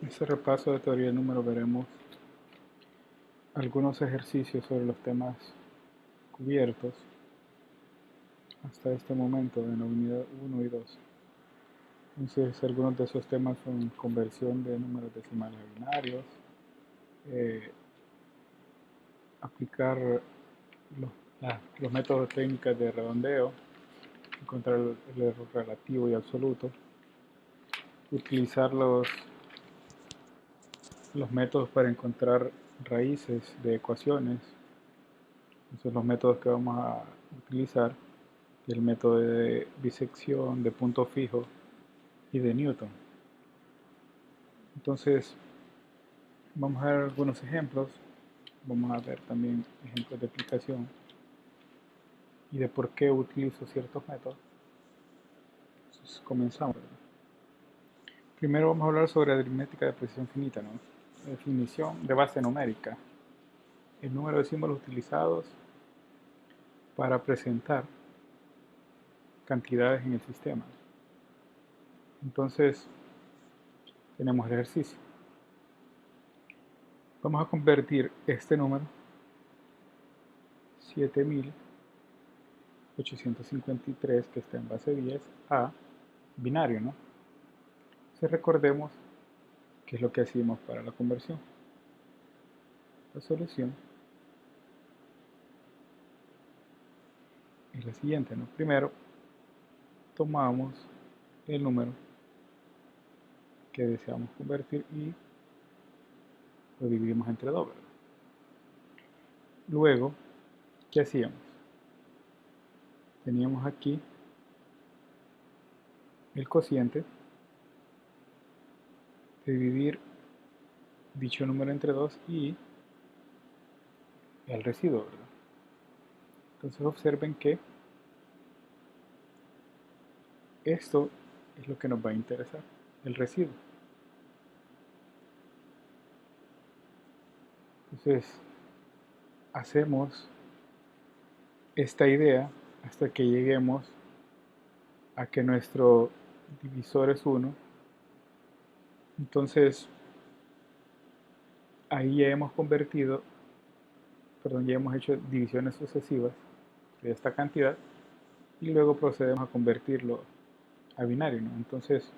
En este repaso de teoría del número veremos algunos ejercicios sobre los temas cubiertos hasta este momento en la unidad 1 y 2. Entonces, algunos de esos temas son conversión de números decimales a binarios, eh, aplicar los métodos técnicos de redondeo, encontrar el error relativo y absoluto, utilizar los métodos para encontrar raíces de ecuaciones. Esos son los métodos que vamos a utilizar: el método de bisección, de punto fijo y de Newton. Entonces, vamos a ver algunos ejemplos, vamos a ver también ejemplos de aplicación y de por qué utilizo ciertos métodos. Entonces, comenzamos. Primero vamos a hablar sobre aritmética de precisión finita, ¿no? Definición de base numérica: el número de símbolos utilizados para presentar cantidades en el sistema. Entonces, tenemos el ejercicio. Vamos a convertir este número 7853 que está en base 10 a binario, ¿no? Entonces recordemos qué es lo que hacíamos para la conversión. La solución es la siguiente, ¿no? Primero tomamos el número que deseamos convertir y lo dividimos entre 2, ¿verdad? Luego, ¿qué hacíamos? Teníamos aquí el cociente de dividir dicho número entre 2 y el residuo, ¿verdad? Entonces observen que esto es lo que nos va a interesar, el residuo. Entonces hacemos esta idea hasta que lleguemos a que nuestro divisor es 1. Entonces ahí ya hemos convertido, perdón, ya hemos hecho divisiones sucesivas de esta cantidad y luego procedemos a convertirlo a binario, ¿no? Entonces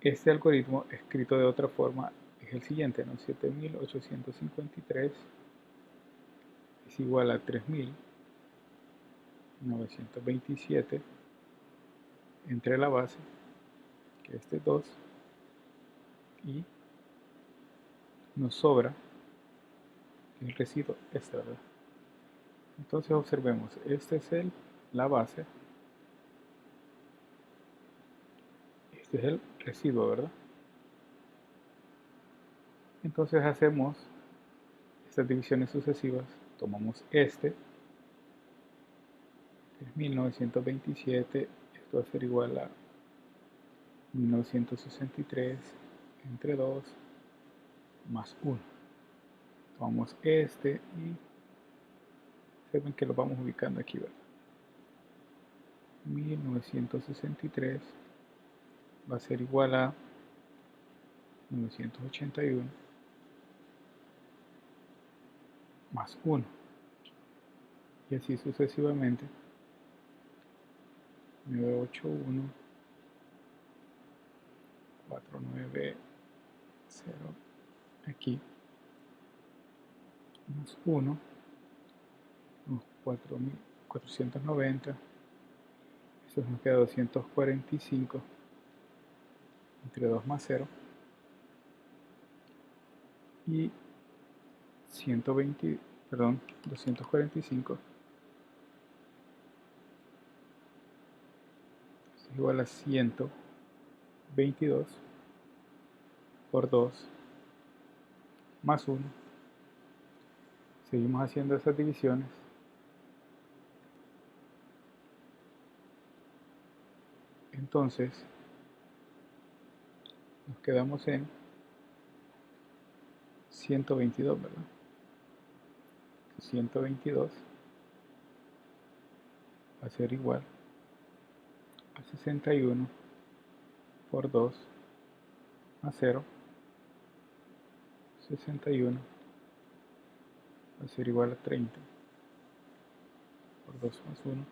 este algoritmo escrito de otra forma es el siguiente, ¿no? 7853 es igual a 3927 entre la base, que este es 2, y nos sobra el residuo este, ¿verdad? Entonces observemos, este es la base, este es el residuo, ¿verdad? Entonces hacemos estas divisiones sucesivas, tomamos este, 3927, esto va a ser igual a 1963 entre 2 más 1. Tomamos este y se ven que lo vamos ubicando aquí, ¿verdad? 1963 va a ser igual a 981 más 1. Y así sucesivamente. 981, 490 aquí, más 1, 4490, eso nos queda 245 entre 2 más 0 y 120, perdón, 245 es igual a 122 por 2 más 1. Seguimos haciendo esas divisiones. Entonces nos quedamos en 122, ¿verdad? 122 va a ser igual a 61 por 2 más 0 61 va a ser igual a 30 por 2 más 1.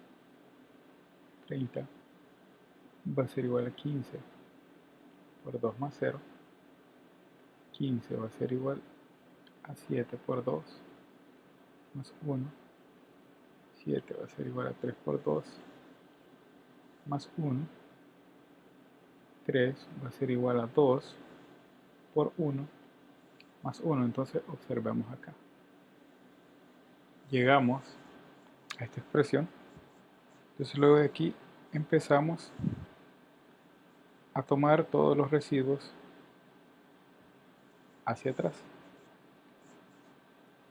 30 va a ser igual a 15 por 2 más 0. 15 va a ser igual a 7 por 2 más 1. 7 va a ser igual a 3 por 2 más 1. 3 va a ser igual a 2 por 1 más 1. Entonces observemos acá. Llegamos a esta expresión. Entonces luego de aquí empezamos a tomar todos los residuos hacia atrás.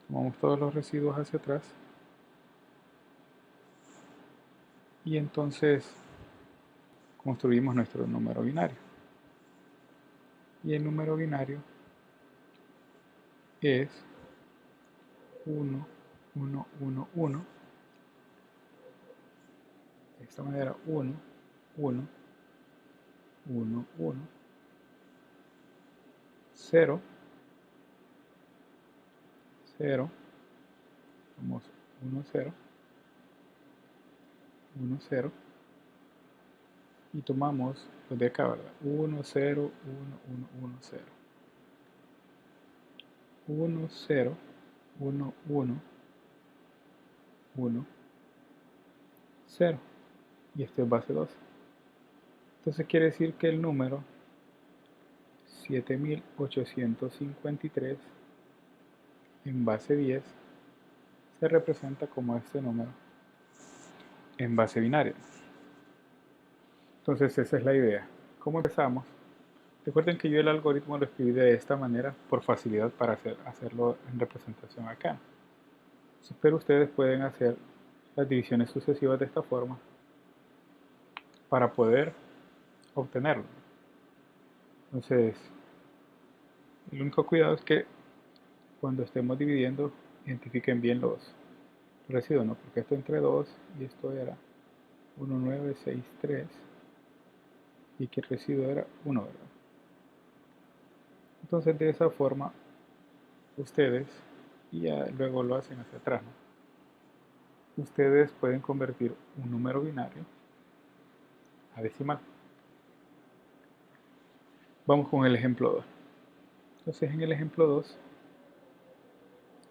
Tomamos todos los residuos hacia atrás. Y entonces construimos nuestro número binario. Y el número binario es 1, 1, 1, 1. De esta manera 1, 1, 1, 1, 0, 0, vamos 1, 0, 1, 0, y tomamos los de acá, ¿verdad? 1, 0, 1, 1, 1, 0. 1, 0, 1, 1, 1, 0. Y esto es base 12. Entonces quiere decir que el número 7853 en base 10 se representa como este número en base binaria. Entonces esa es la idea. ¿Cómo empezamos? Recuerden que yo el algoritmo lo escribí de esta manera por facilidad para hacerlo en representación acá. Pero ustedes pueden hacer las divisiones sucesivas de esta forma para poder obtenerlo. Entonces, el único cuidado es que cuando estemos dividiendo, identifiquen bien los residuos, ¿no? Porque esto entre 2 y esto era 1963 y que el residuo era 1, ¿verdad? Entonces de esa forma ustedes, y ya luego lo hacen hacia atrás, ¿no? Ustedes pueden convertir un número binario a decimal. Vamos con el ejemplo 2. Entonces en el ejemplo 2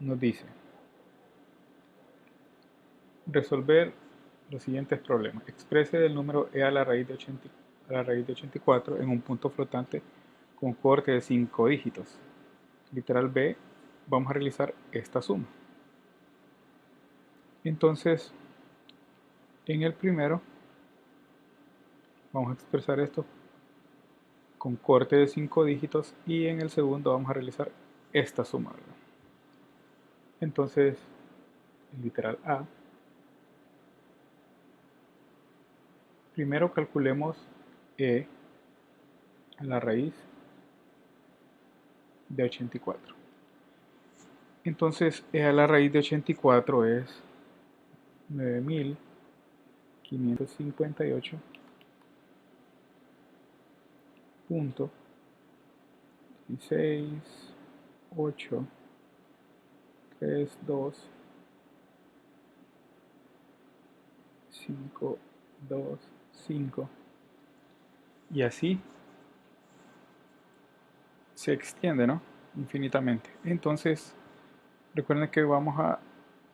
nos dice resolver los siguientes problemas. Exprese el número e a la raíz de 84 en un punto flotante con corte de 5 dígitos. Literal B, vamos a realizar esta suma. Entonces, en el primero, vamos a expresar esto con corte de 5 dígitos y en el segundo vamos a realizar esta suma, ¿verdad? Entonces, el literal A, primero calculemos E a la raíz de 84. Entonces, E a la raíz de 84 es 9558 punto 16 8 3 2 5 2 5 y así se extiende, ¿no? Infinitamente. Entonces recuerden que vamos a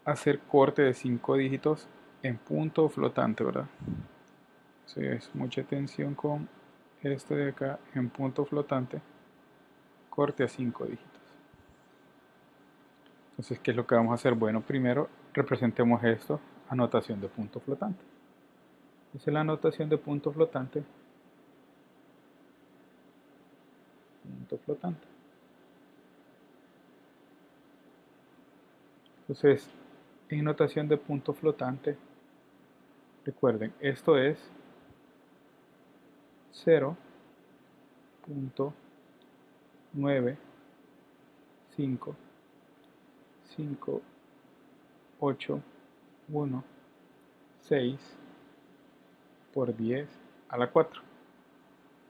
hacer corte de 5 dígitos en punto flotante, ¿verdad? Entonces mucha atención con esto de acá en punto flotante, corte a 5 dígitos. Entonces, ¿qué es lo que vamos a hacer? Bueno, primero representemos esto a notación de punto flotante. Esa es la notación de punto flotante. Punto flotante. Entonces, en notación de punto flotante, recuerden, esto es 0.9555816 por 10 a la 4.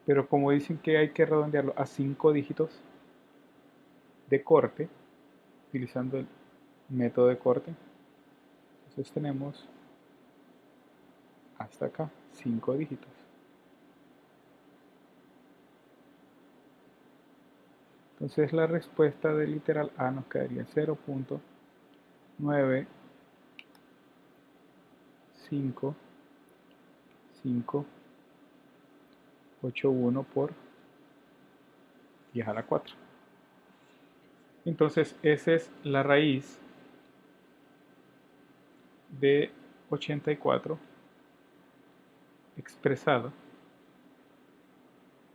Pero como dicen que hay que redondearlo a 5 dígitos, de corte, utilizando el método de corte. Entonces tenemos hasta acá 5 dígitos. Entonces la respuesta del literal A nos quedaría 0.95581 por 10 a la 4. Entonces esa es la raíz de 84 expresada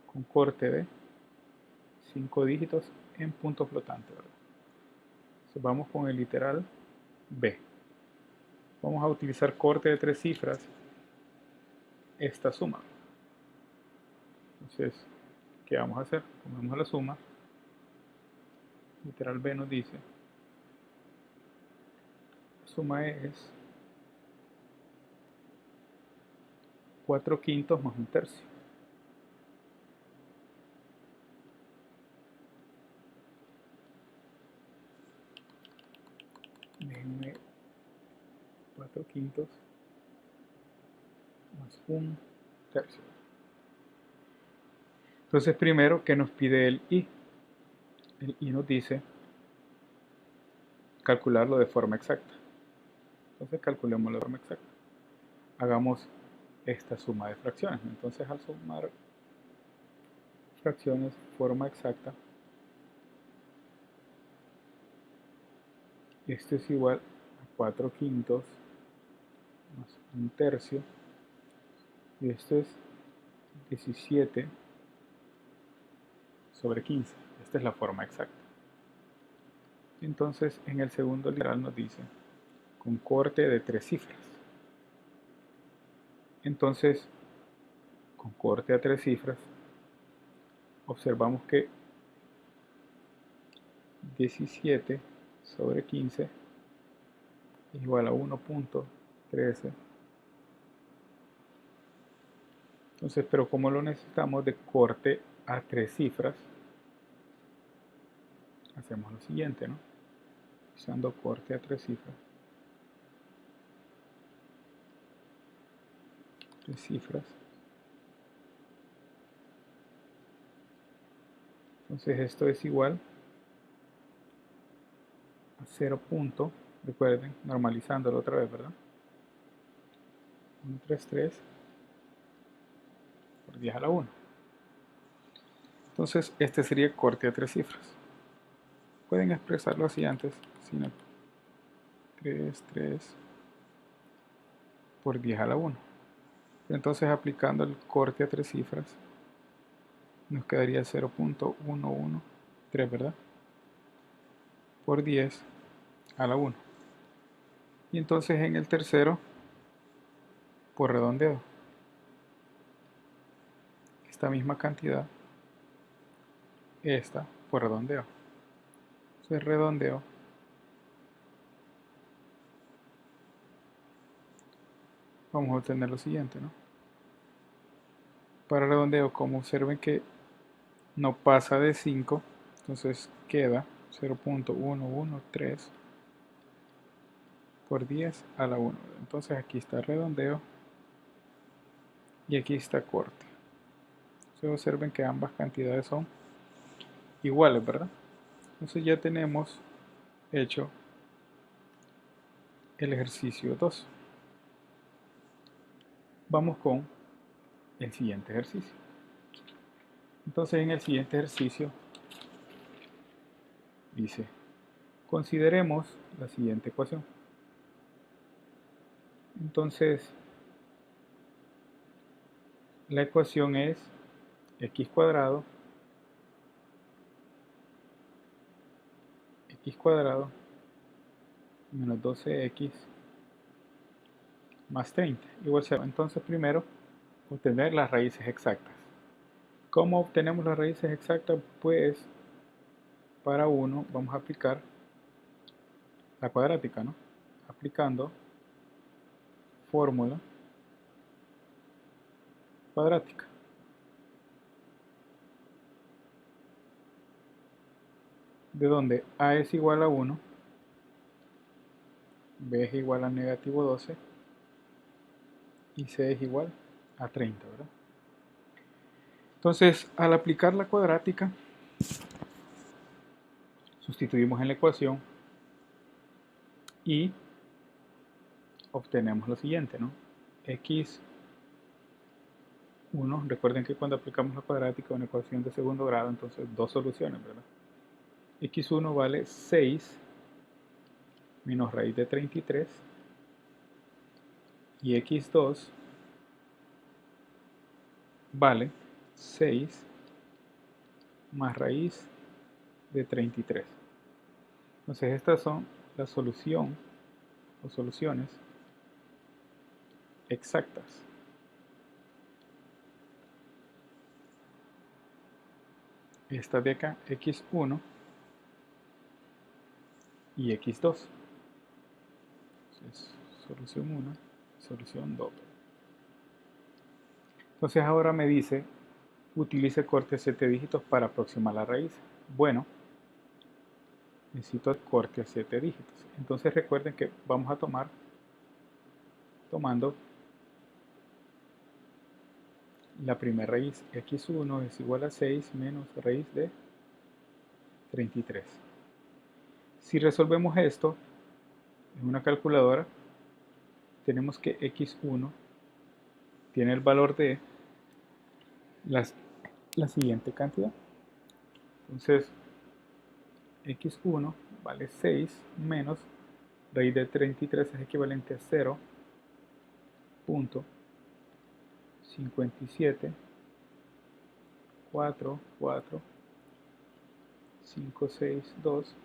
con corte de 5 dígitos en punto flotante, ¿verdad? Entonces vamos con el literal B. Vamos a utilizar corte de 3 cifras, esta suma. Entonces, ¿qué vamos a hacer? Tomamos la suma. Literal B nos dice, la suma es 4/5 más 1/3. Déjenme 4/5 más 1/3. Entonces primero, ¿qué nos pide el I? El I nos dice calcularlo de forma exacta. Entonces calculémoslo de forma exacta. Hagamos esta suma de fracciones. Entonces al sumar fracciones de forma exacta, esto es igual a 4/5 más 1/3, y esto es 17 sobre 15. Esta es la forma exacta. Entonces en el segundo literal nos dice con corte de 3 cifras. Entonces con corte a 3 cifras observamos que 17 sobre 15 es igual a 1.13. Entonces, pero como lo necesitamos de corte a 3 cifras, hacemos lo siguiente, ¿no? Usando corte a 3 cifras. 3 cifras. Entonces esto es igual a 0. Recuerden, normalizándolo otra vez, ¿verdad? 133 por 10 a la 1. Entonces este sería corte a 3 cifras. Pueden expresarlo así antes, sino 3 por 10 a la 1. Entonces aplicando el corte a 3 cifras nos quedaría 0.113, ¿verdad? Por 10 a la 1. Y entonces en el tercero, por redondeo, esta misma cantidad, esta por redondeo. Entonces redondeo, vamos a obtener lo siguiente, ¿no? Para redondeo, como observen que no pasa de 5, entonces queda 0.113 por 10 a la 1. Entonces aquí está redondeo y aquí está corte. Entonces observen que ambas cantidades son iguales, ¿verdad? Entonces ya tenemos hecho el ejercicio 2. Vamos con el siguiente ejercicio. Entonces en el siguiente ejercicio dice, consideremos la siguiente ecuación. Entonces la ecuación es x cuadrado menos 12x más 30 igual 0. Entonces primero obtener las raíces exactas. ¿Cómo obtenemos las raíces exactas? Pues para 1 vamos a aplicar la cuadrática, ¿no? Aplicando fórmula cuadrática. de donde a es igual a 1, b es igual a negativo 12 y c es igual a 30, ¿verdad? Entonces, al aplicar la cuadrática, sustituimos en la ecuación y obtenemos lo siguiente, ¿no? X1, recuerden que cuando aplicamos la cuadrática a una ecuación de segundo grado, entonces dos soluciones, ¿verdad? X1 vale 6 menos raíz de 33 y X2 vale 6 más raíz de 33. Entonces estas son la solución o soluciones exactas. Esta de acá, X1 y X2. Entonces, solución 1, solución 2. Entonces ahora me dice, utilice corte a 7 dígitos para aproximar la raíz. Bueno, necesito el corte a 7 dígitos. Entonces recuerden que vamos a tomando la primera raíz. X1 es igual a 6 menos raíz de 33. Si resolvemos esto en una calculadora, tenemos que X1 tiene el valor de la siguiente cantidad. Entonces, X1 vale 6 menos raíz de 33 es equivalente a 0.57 4 4 5 6 2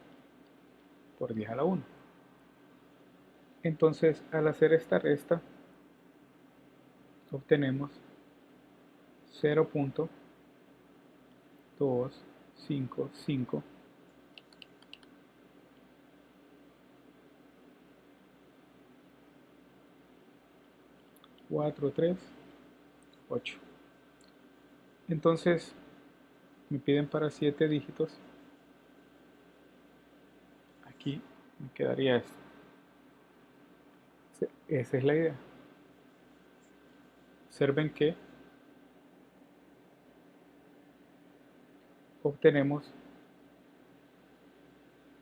por 10 a la 1. Entonces, al hacer esta resta, obtenemos 0.255 4 3 8. Entonces me piden para 7 dígitos. Aquí me quedaría esto. Esa es la idea. Observen que obtenemos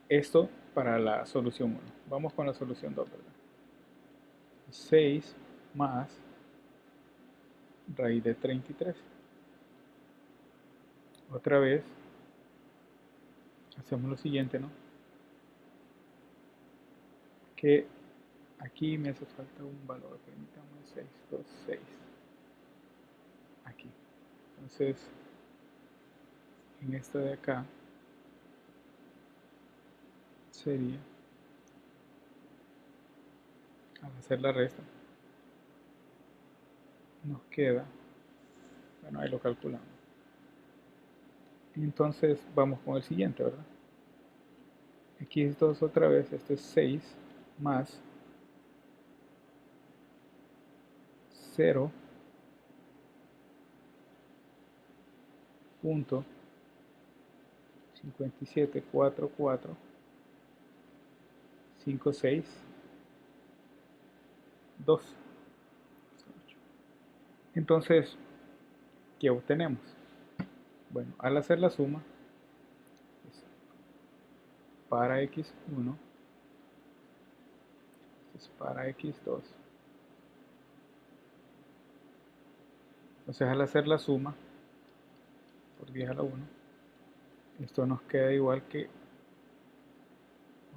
esto para la solución 1. Vamos con la solución 2, ¿verdad? 6 más raíz de 33. Otra vez hacemos lo siguiente, ¿no? Que aquí me hace falta un valor, permítanme, 6, 2, 6. Aquí. Entonces, en esta de acá sería, al hacer la resta, nos queda, bueno, ahí lo calculamos. Entonces vamos con el siguiente, ¿verdad? X2 otra vez, esto es 6 más 0.5744 56 2. Entonces, ¿qué obtenemos? Bueno, al hacer la suma, pues, para X1, es para X2. Entonces, al hacer la suma por 10 a la 1, esto nos queda igual que,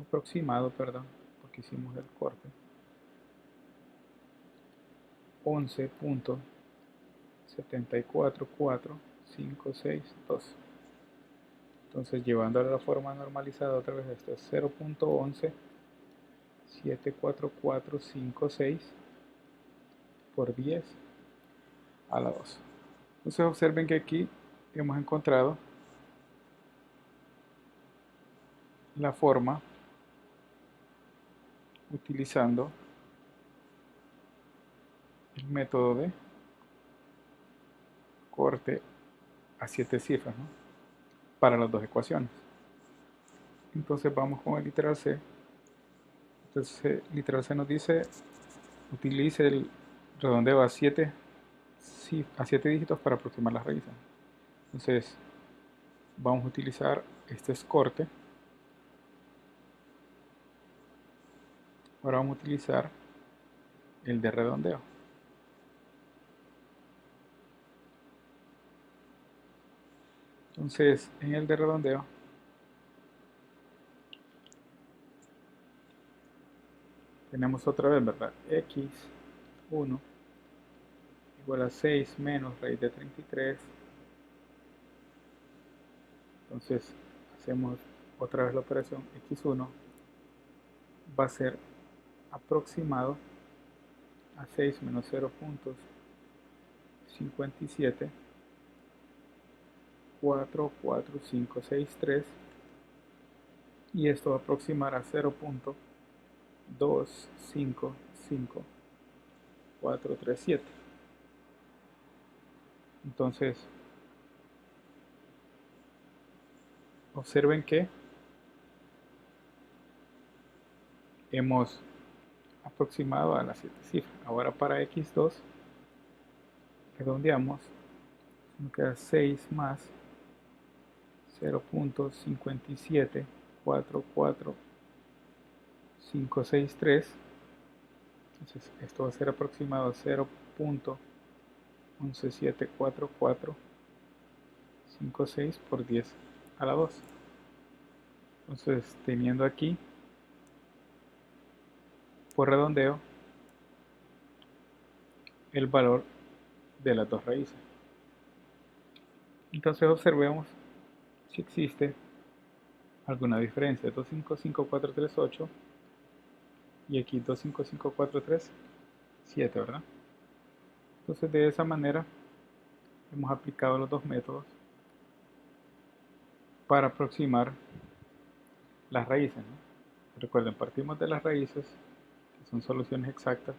aproximado, perdón, porque hicimos el corte, 11.74456.2. Entonces, llevándolo a la forma normalizada otra vez, esto es 0.11744456 por 10 a la 2. Entonces observen que aquí hemos encontrado la forma utilizando el método de corte a 7 cifras, ¿no? Para las dos ecuaciones. Entonces vamos con el literal C. Entonces literal C nos dice utilice el redondeo a 7 dígitos para aproximar las raíces. Entonces vamos a utilizar este es corte. Ahora vamos a utilizar el de redondeo. Entonces en el de redondeo tenemos otra vez, ¿verdad? X1 igual a 6 menos raíz de 33. Entonces hacemos otra vez la operación. X1 va a ser aproximado a 6 menos 0.57 4, 4, 5, 6, 3, y esto va a aproximar a 0.2, 5, 5, 4, 3, 7. Entonces observen que hemos aproximado a las 7 cifras. Ahora para X2 redondeamos, nos queda 6 más 0.5744563. Entonces esto va a ser aproximado a 0.1174456 por 10 a la 2. Entonces teniendo aquí por redondeo el valor de las dos raíces. Entonces observemos si existe alguna diferencia. 255,438 y aquí 255,437, ¿verdad? Entonces de esa manera hemos aplicado los dos métodos para aproximar las raíces, ¿no? Recuerden, partimos de las raíces, que son soluciones exactas.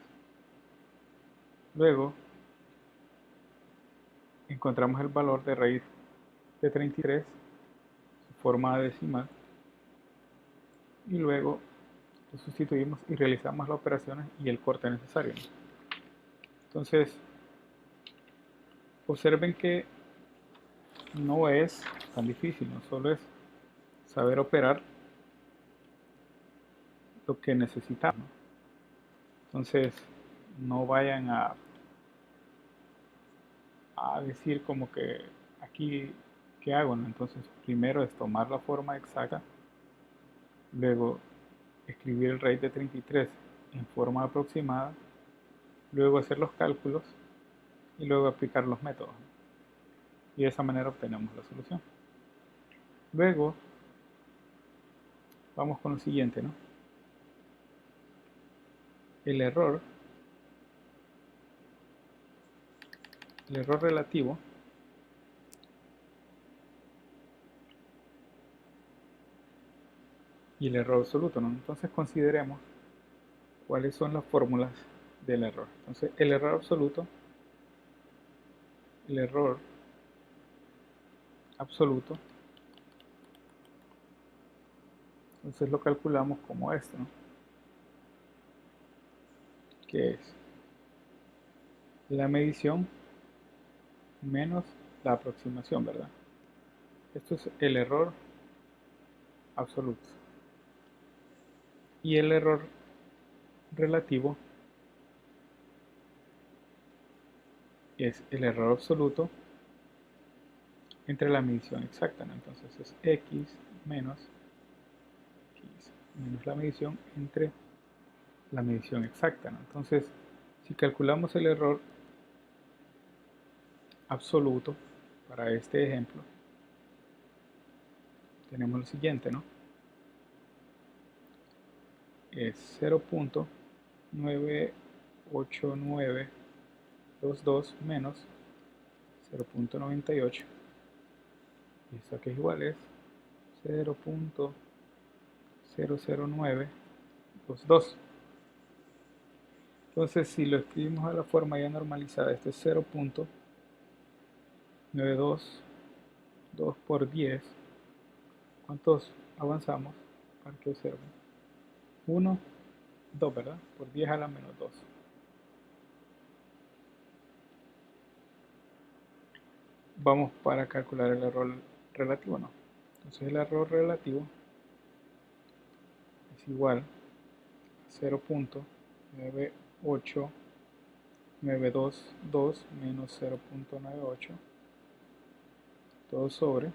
Luego encontramos el valor de raíz de 33, su forma decimal, y luego lo sustituimos y realizamos las operaciones y el corte necesario, ¿no? Entonces observen que no es tan difícil, no solo es saber operar lo que necesitamos, ¿no? Entonces no vayan a decir como que aquí ¿qué hago? ¿No? Entonces primero es tomar la forma exacta, luego escribir el raíz de 33 en forma aproximada, luego hacer los cálculos y luego aplicar los métodos, ¿no? Y de esa manera obtenemos la solución. Luego vamos con lo siguiente, ¿no? El error relativo y el error absoluto, ¿no? Entonces consideremos cuáles son las fórmulas del error. Entonces el error absoluto, el error absoluto, entonces lo calculamos como esto, ¿no? Que es la medición menos la aproximación, ¿verdad? Esto es el error absoluto. Y el error relativo es el error absoluto entre la medición exacta, ¿no? Entonces es x menos la medición entre la medición exacta, ¿no? Entonces si calculamos el error absoluto para este ejemplo, tenemos lo siguiente, ¿no? Es 0.98922 menos 0.98, y esto que es igual es 0.00922. Entonces si lo escribimos a la forma ya normalizada, esto es 0.922 por 10. ¿Cuántos avanzamos? para que observen. 1, 2, ¿verdad? Por 10 a la menos 2. Vamos para calcular el error relativo, ¿no? Entonces el error relativo es igual a 0.98922 menos 0.98, todo sobre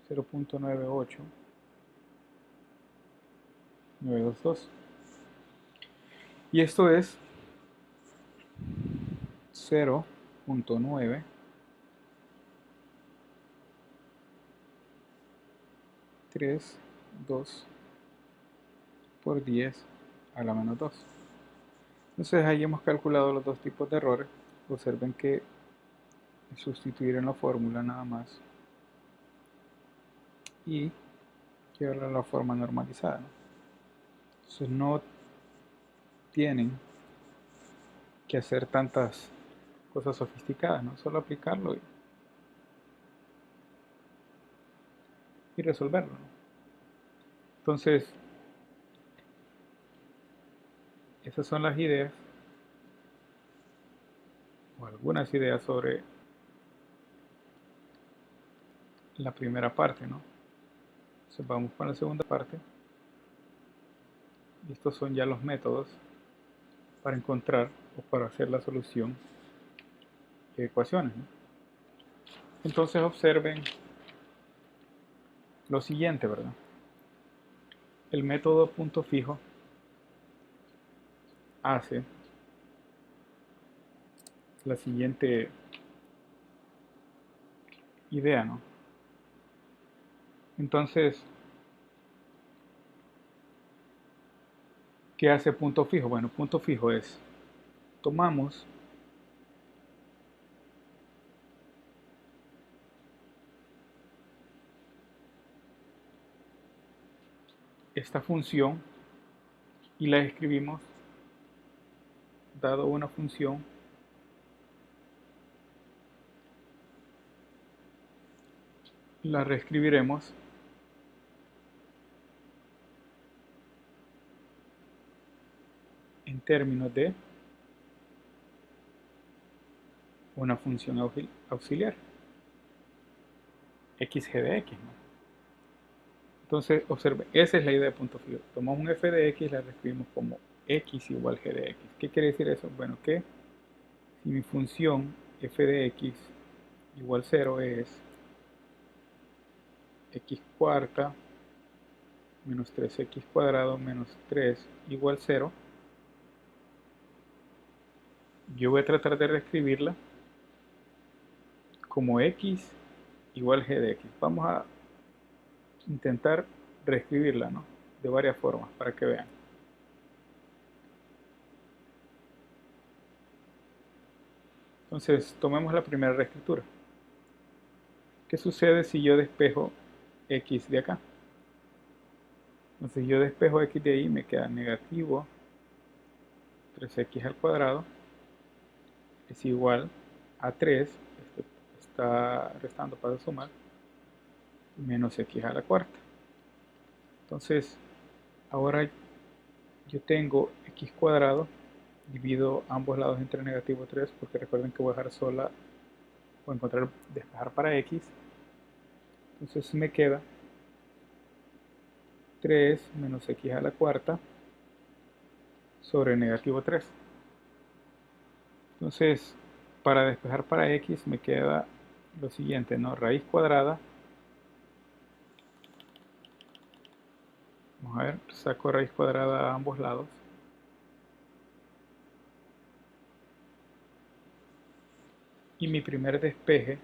0.98922. Y esto es 0.932 por 10 a la menos 2. Entonces ahí hemos calculado los dos tipos de errores. Observen que sustituir en la fórmula nada más y llevarla a la forma normalizada, ¿no? Entonces no tienen que hacer tantas cosas sofisticadas, ¿no? Solo aplicarlo y resolverlo, ¿no? Entonces esas son las ideas o algunas ideas sobre la primera parte, ¿no? Entonces vamos con la segunda parte. Y estos son ya los métodos para encontrar o para hacer la solución de ecuaciones, ¿no? Entonces observen lo siguiente, ¿verdad? El método punto fijo hace la siguiente idea, ¿no? Entonces, ¿qué hace punto fijo? Bueno, punto fijo es, tomamos esta función y la escribimos dado una función la reescribiremos en términos de una función auxiliar xg de x, ¿no? Entonces, observe, esa es la idea de punto fijo. Tomamos un f de x y la reescribimos como x igual g de x. ¿Qué quiere decir eso? Bueno, que si mi función f de x igual 0 es x cuarta menos 3x cuadrado menos 3 igual 0, yo voy a tratar de reescribirla como x igual g de x. Vamos a intentar reescribirla, ¿no? De varias formas para que vean. Entonces, tomemos la primera reescritura. ¿Qué sucede si yo despejo x de acá? Entonces, yo despejo x de ahí, me queda negativo 3x al cuadrado es igual a 3, esto está restando para sumar, menos x a la cuarta. Entonces, ahora yo tengo x cuadrado, divido ambos lados entre negativo 3, porque recuerden que voy a dejar sola, voy a encontrar despejar para x. Entonces me queda 3 menos x a la cuarta sobre negativo 3. Entonces, para despejar para x me queda lo siguiente, ¿no? Raíz cuadrada. Vamos a ver, saco raíz cuadrada a ambos lados. Y mi primer despeje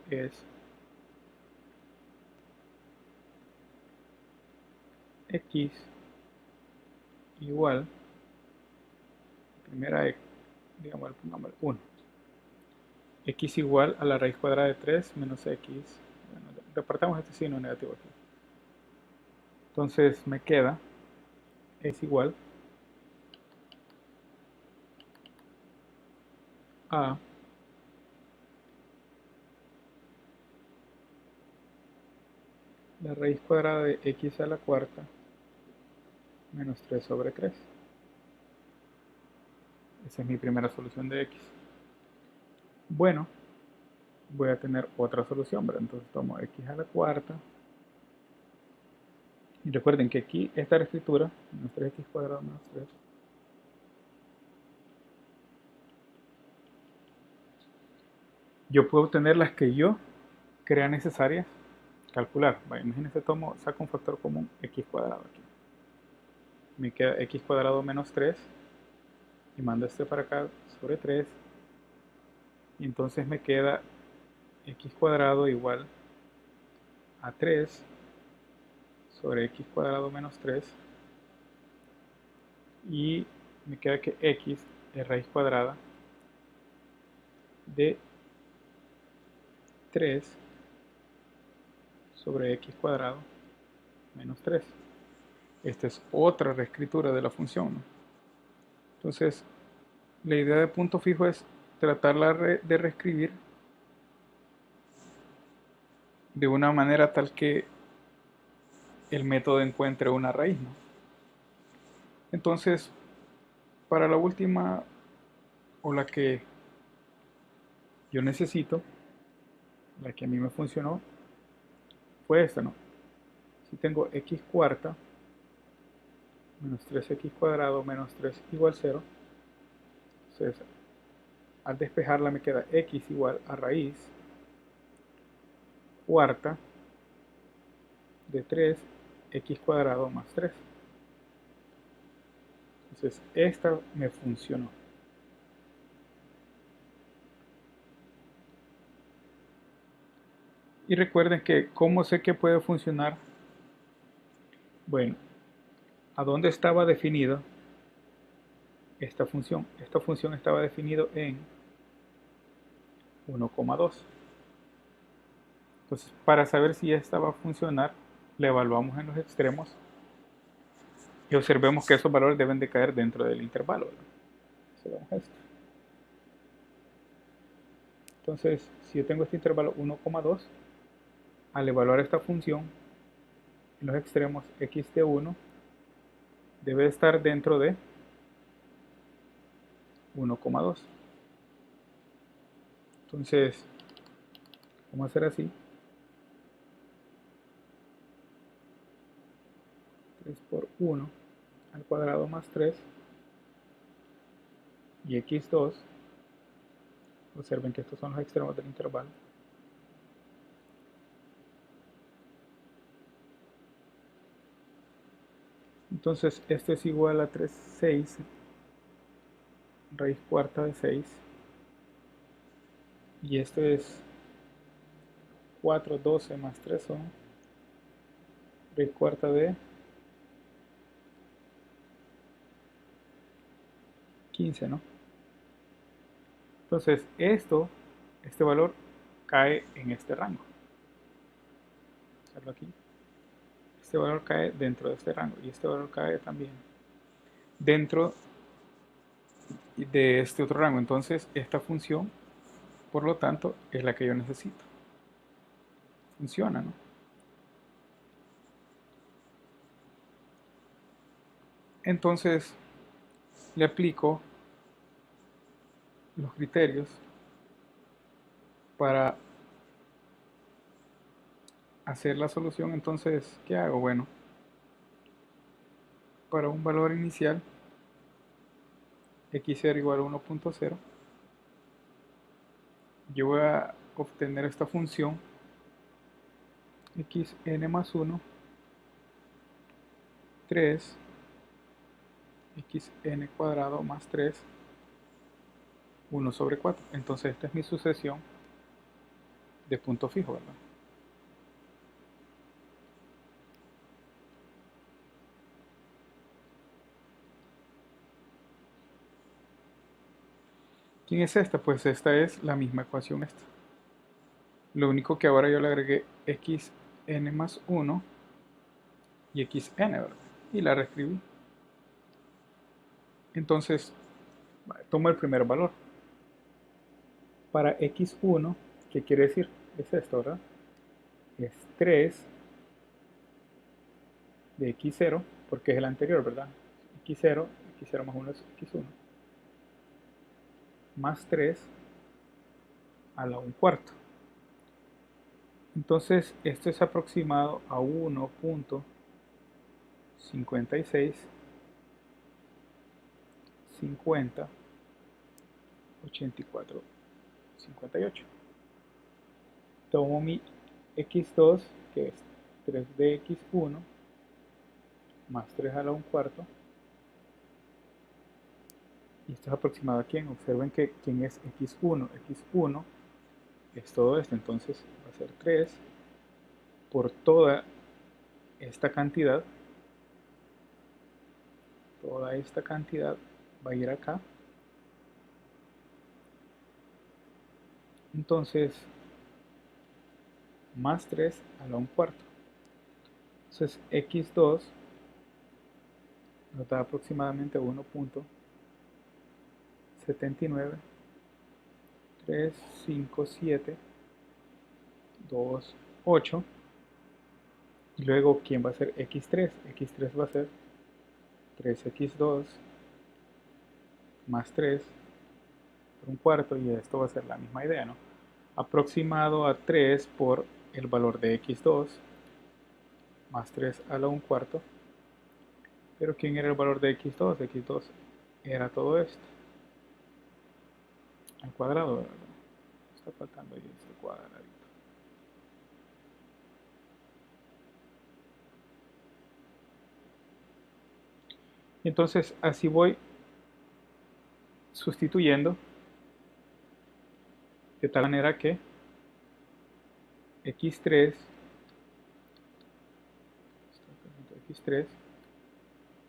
es x igual, primera x, digamos, pongamos 1. X igual a la raíz cuadrada de 3 menos x. Bueno, repartamos este signo negativo aquí. Entonces me queda es igual a la raíz cuadrada de x a la cuarta menos 3 sobre 3. Esa es mi primera solución de x. Bueno, voy a tener otra solución, ¿verdad? Entonces tomo x a la cuarta. Y recuerden que aquí esta escritura, menos 3x cuadrado menos 3, yo puedo obtener las que yo crea necesarias calcular. Vaya, imagínense, saco un factor común, x cuadrado aquí. Me queda x cuadrado menos 3 y mando este para acá sobre 3. Y entonces me queda x cuadrado igual a 3 sobre x cuadrado menos 3. Y me queda que x es raíz cuadrada de 3 sobre x cuadrado menos 3. Esta es otra reescritura de la función, ¿no? Entonces, la idea de punto fijo es tratarla de reescribir de una manera tal que el método encuentre una raíz, ¿no? Entonces, para la última, o la que yo necesito, la que a mí me funcionó, fue esta, ¿no? Si tengo x cuarta menos 3x cuadrado menos 3 igual 0, entonces al despejarla me queda x igual a raíz cuarta de 3x cuadrado más 3. Entonces esta me funcionó. Y recuerden que, ¿cómo sé que puede funcionar? Bueno, ¿a dónde estaba definido esta función? Esta función estaba definido en 1,2. Entonces, para saber si esta va a funcionar, la evaluamos en los extremos y observemos que esos valores deben de caer dentro del intervalo, ¿verdad? Observamos esto. Entonces, si yo tengo este intervalo 1,2, al evaluar esta función en los extremos x de 1 debe estar dentro de 1,2. Entonces, vamos a hacer así. 3 por 1 al cuadrado más 3 y x2. Observen que estos son los extremos del intervalo. Entonces, esto es igual a 3,6 raíz cuarta de 6. Y esto es 4,12 más 3 son raíz cuarta de 15, ¿no? Entonces, este valor cae en este rango. Hacerlo aquí. Este valor cae dentro de este rango y este valor cae también dentro de este otro rango. Entonces, esta función, por lo tanto, es la que yo necesito. Funciona, ¿no? Entonces, le aplico los criterios para hacer la solución. Entonces, ¿qué hago? Bueno, para un valor inicial, x0 igual a 1,0, yo voy a obtener esta función xn más 1, 3, xn cuadrado más 3, 1 sobre 4. Entonces esta es mi sucesión de punto fijo, ¿verdad? ¿Quién es esta? Pues esta es la misma ecuación esta. Lo único que ahora yo le agregué xn más 1 y xn, ¿verdad? Y la reescribí. Entonces, tomo el primer valor. Para x1, ¿qué quiere decir? Es esto, ¿verdad? Es 3 de x0, porque es el anterior, ¿verdad? x0, x0 más 1 es x1, más 3 a la 1/4. Entonces, esto es aproximado a 1.56, 50, 84, 58. Tomo mi x2, que es 3 de x1, más 3 a la 1/4. Y esto es aproximado a quién. Observen que quién es x1. x1 es todo esto, entonces va a ser 3 por toda esta cantidad. Toda esta cantidad va a ir acá. Entonces, más 3 a la 1/4. Entonces, x2 nos da aproximadamente 1.79, 3, 5, 7, 2, 8. Y luego, ¿quién va a ser x3? x3 va a ser 3x2 más 3 por 1/4, y esto va a ser la misma idea, ¿no? Aproximado a 3 por el valor de x2 más 3 a la 1/4. Pero ¿quién era el valor de x2? x2 era todo esto al cuadrado, ¿verdad? Está faltando ahí este cuadradito. Entonces así voy sustituyendo de tal manera que x3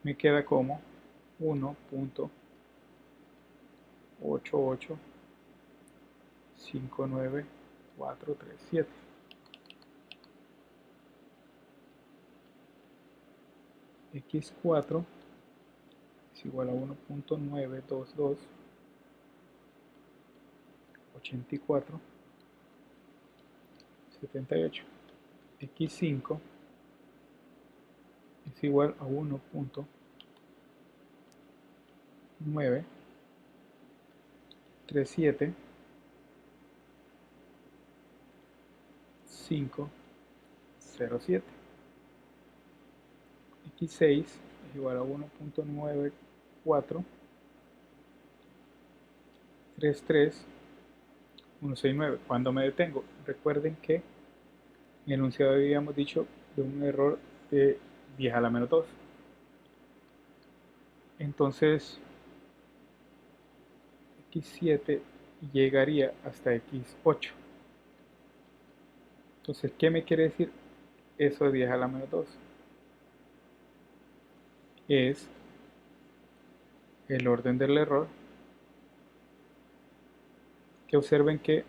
me queda como 1.8859437. x4 es igual a 1.9228478. x5 es igual a 1.9375507. x6 es igual a 1.9433169. Cuando me detengo, recuerden que en el enunciado habíamos dicho de un error de 10 a la menos 2. Entonces x7 llegaría hasta x8. Entonces, ¿qué me quiere decir eso de 10 a la menos 2? Es el orden del error, que observen que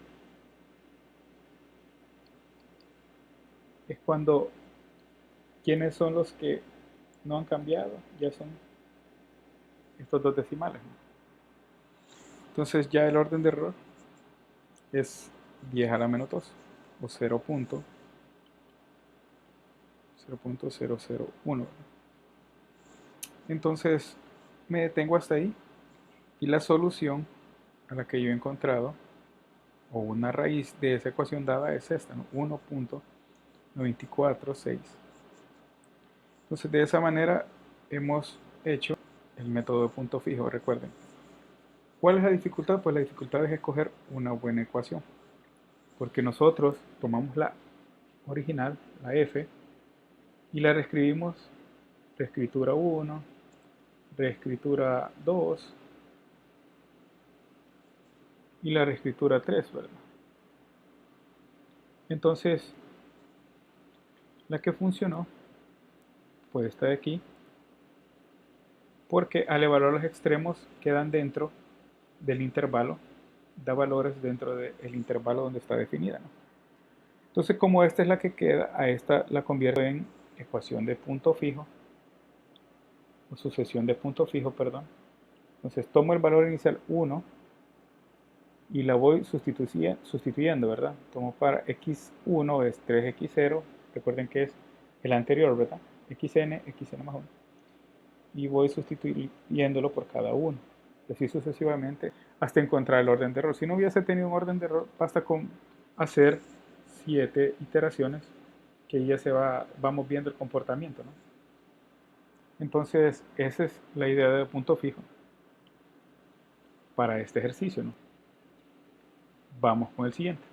es cuando, ¿quiénes son los que no han cambiado? Ya son estos dos decimales, ¿no? Entonces ya el orden de error es 10 a la menos 2, o 0.001. Entonces me detengo hasta ahí, y la solución a la que yo he encontrado, o una raíz de esa ecuación dada, es esta, ¿no? 1.946. Entonces de esa manera hemos hecho el método de punto fijo. Recuerden, ¿cuál es la dificultad? Pues la dificultad es escoger una buena ecuación, porque nosotros tomamos la original, la f, y la reescribimos: reescritura 1, reescritura 2 y la reescritura 3, ¿verdad? Entonces, la que funcionó fue esta de aquí, porque al evaluar los extremos quedan dentro del intervalo, da valores dentro del intervalo donde está definida, ¿no? Entonces, como esta es la que queda, a esta la convierto en ecuación de punto fijo, o sucesión de punto fijo, perdón. Entonces tomo el valor inicial 1 y la voy sustituyendo, ¿verdad? Tomo para x1 es 3x0, recuerden que es el anterior, ¿verdad? xn más 1. Y voy sustituyéndolo por cada uno. Y así sucesivamente hasta encontrar el orden de error. Si no hubiese tenido un orden de error, basta con hacer 7 iteraciones que ya vamos viendo el comportamiento, ¿no? Entonces, esa es la idea de punto fijo para este ejercicio, ¿no? Vamos con el siguiente.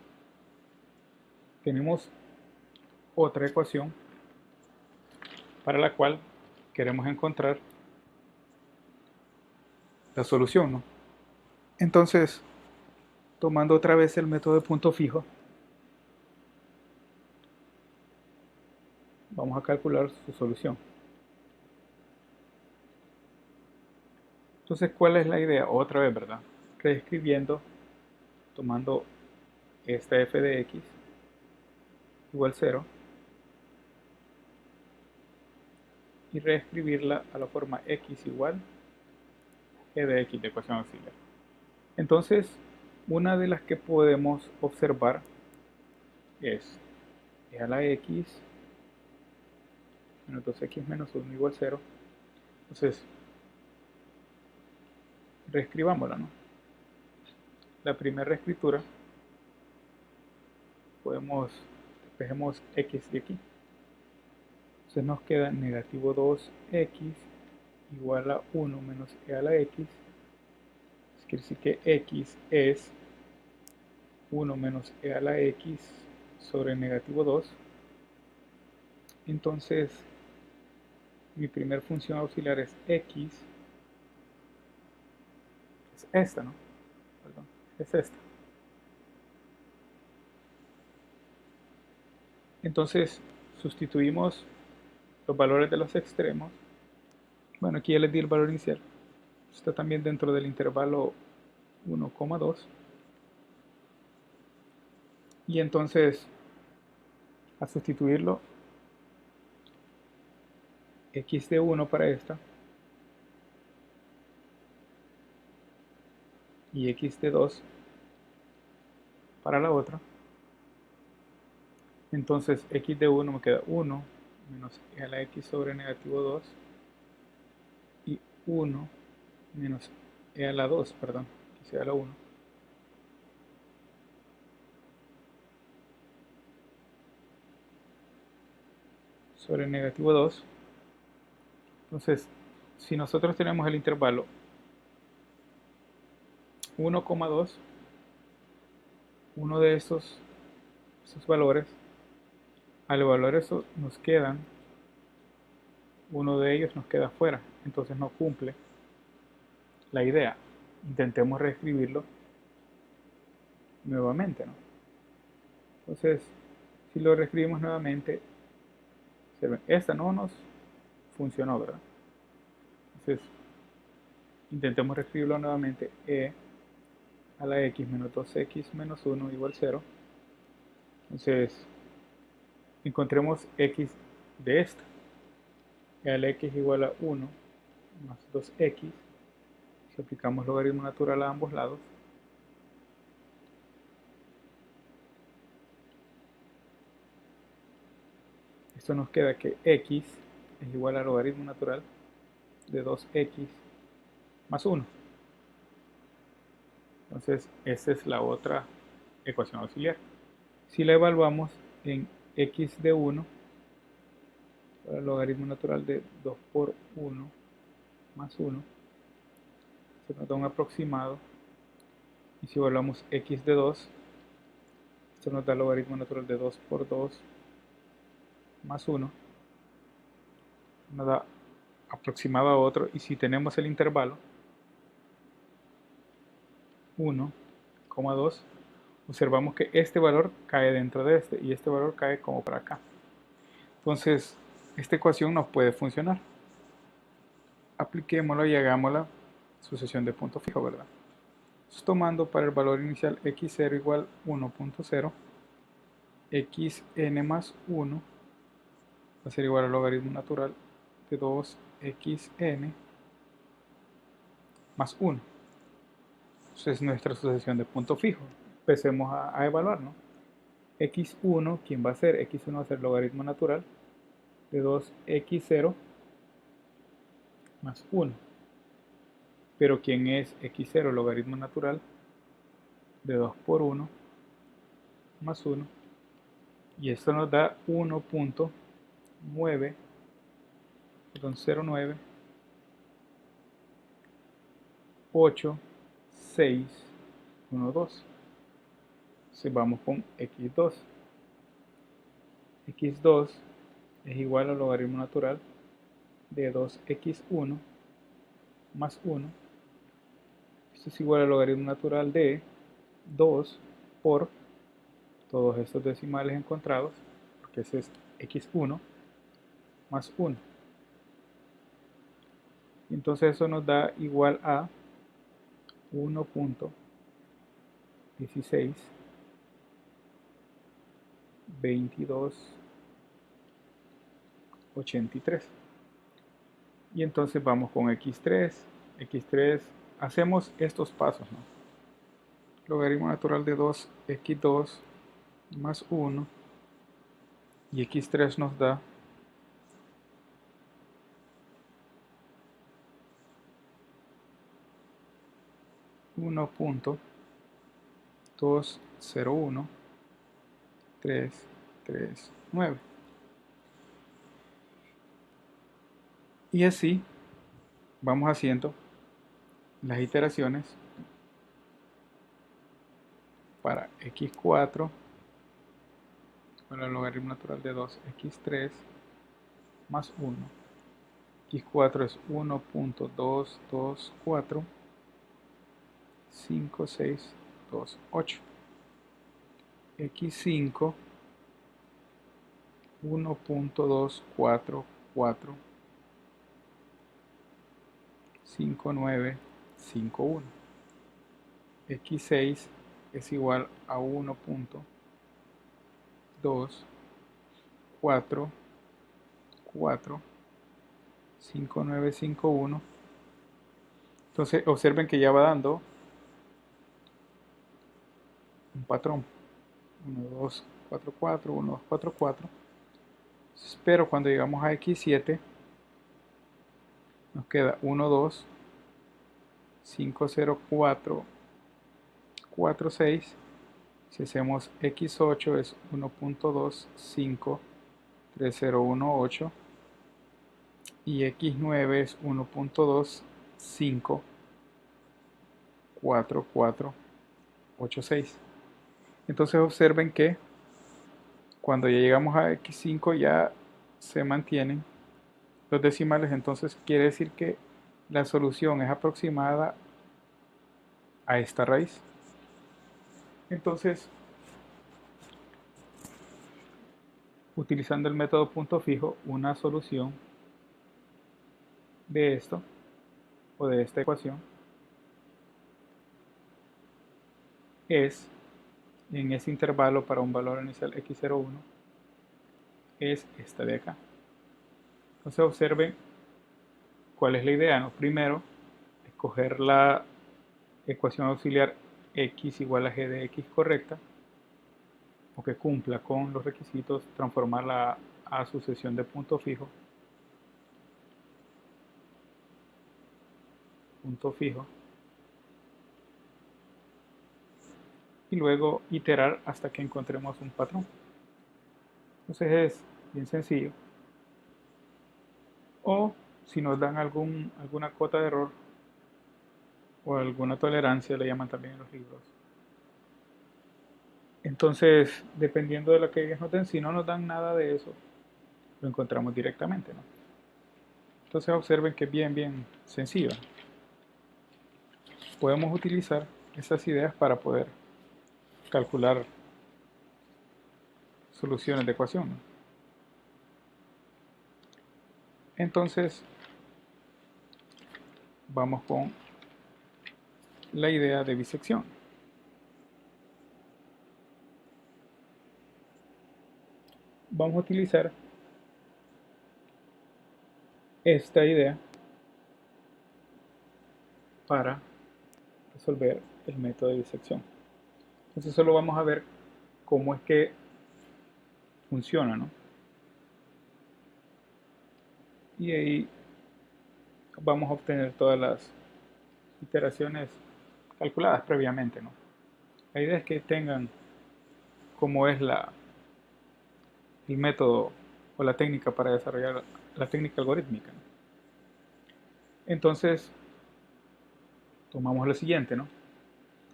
Tenemos otra ecuación para la cual queremos encontrar la solución, ¿no? Entonces, tomando otra vez el método de punto fijo, vamos a calcular su solución. Entonces, ¿cuál es la idea? Otra vez, ¿verdad? Reescribiendo, tomando esta f de x igual 0 y reescribirla a la forma x igual g de x de ecuación auxiliar. Entonces, una de las que podemos observar es e a la x menos 2x menos 1 igual 0. Entonces, reescribámosla, ¿no? La primera reescritura, despejemos x de aquí. Entonces nos queda negativo 2x igual a 1 menos e a la x. Eso quiere decir que x es 1 menos e a la x sobre negativo 2. Entonces, mi primer función auxiliar es x. Es esta, ¿no? Perdón, es esta. Entonces, sustituimos los valores de los extremos. Bueno, aquí ya les di el valor inicial. Está también dentro del intervalo 1,2. Y entonces, a sustituirlo, x de 1 para esta y x de 2 para la otra. Entonces x de 1 me queda 1 menos e a la x sobre negativo 2 y 1 menos e a la 2, perdón, x a la 1 sobre negativo 2. Entonces, si nosotros tenemos el intervalo 1,2, uno de esos valores, al evaluar eso nos quedan, uno de ellos nos queda fuera, entonces no cumple la idea. Intentemos reescribirlo nuevamente, ¿no? Entonces, si lo reescribimos nuevamente, esta no nos funcionó, ¿verdad? Entonces, intentemos reescribirlo nuevamente. E a la x menos 2x menos 1 igual 0. Entonces, encontremos x de esta. E a la x igual a 1 más 2x. Si aplicamos logaritmo natural a ambos lados, esto nos queda que x es igual al logaritmo natural de 2x más 1. Entonces, esta es la otra ecuación auxiliar. Si la evaluamos en x de 1, el logaritmo natural de 2 por 1 más 1, se nos da un aproximado. Y si evaluamos x de 2, esto nos da el logaritmo natural de 2 por 2 más 1, nos da aproximado a otro. Y si tenemos el intervalo 1,2, observamos que este valor cae dentro de este y este valor cae como para acá. Entonces, esta ecuación nos puede funcionar. Apliquémosla y hagámosla sucesión de punto fijo, ¿verdad? Entonces, tomando para el valor inicial x0 igual 1.0, xn más 1 va a ser igual al logaritmo natural de 2xn más 1. Entonces es nuestra sucesión de punto fijo. Empecemos a evaluar, ¿no? x1, ¿quién va a ser? x1 va a ser logaritmo natural de 2x0 más 1. Pero ¿quién es x0? Logaritmo natural de 2 por 1 más 1. Y esto nos da 1.9, perdón, 0.9, 8, 6, 1, 2. Entonces vamos con x2. x2 es igual al logaritmo natural de 2x1 más 1. Esto es igual al logaritmo natural de 2 por todos estos decimales encontrados, porque ese es x1 más 1. Entonces eso nos da igual a 1.16, 22, 83. Y entonces vamos con x3. x3, hacemos estos pasos, ¿no? Logaritmo natural de 2x2 más 1. Y x3 nos da 1.201.339. Y así vamos haciendo las iteraciones para x4, para el logaritmo natural de 2x3 más 1. x4 es 1.224, 5, 6, 2, 8. x5 1.244, 5951. x6 es igual a 1.244, 5951. Entonces observen que ya va dando un patrón: 1, 2, 4, 4, 1, 2, 4, 4. Pero cuando llegamos a x7 nos queda 1, 2, 5, 0, 4, 4, 6. Si hacemos x8 es 1.25301.8 y x9 es 1.254.446. Entonces observen que cuando ya llegamos a x5 ya se mantienen los decimales, entonces quiere decir que la solución es aproximada a esta raíz. Entonces, utilizando el método punto fijo, una solución de esto o de esta ecuación es, en ese intervalo para un valor inicial x01, es esta de acá. Entonces observen cuál es la idea, ¿no? Primero, escoger la ecuación auxiliar x igual a g de x correcta, o que cumpla con los requisitos, transformarla a sucesión de punto fijo, y luego iterar hasta que encontremos un patrón. Entonces es bien sencillo. O si nos dan alguna cuota de error o alguna tolerancia, le llaman también en los libros. Entonces, dependiendo de lo que ellos nos den, si no nos dan nada de eso, lo encontramos directamente, ¿no? Entonces observen que es bien sencillo. Podemos utilizar esas ideas para poder calcular soluciones de ecuación, ¿no? Entonces, vamos con la idea de bisección. Vamos a utilizar esta idea para resolver el método de bisección. Entonces solo vamos a ver cómo es que funciona, ¿no? y ahí vamos a obtener todas las iteraciones calculadas previamente, ¿no? La idea es que tengan cómo es el método o la técnica para desarrollar la técnica algorítmica, ¿no? Entonces, tomamos lo siguiente, ¿no?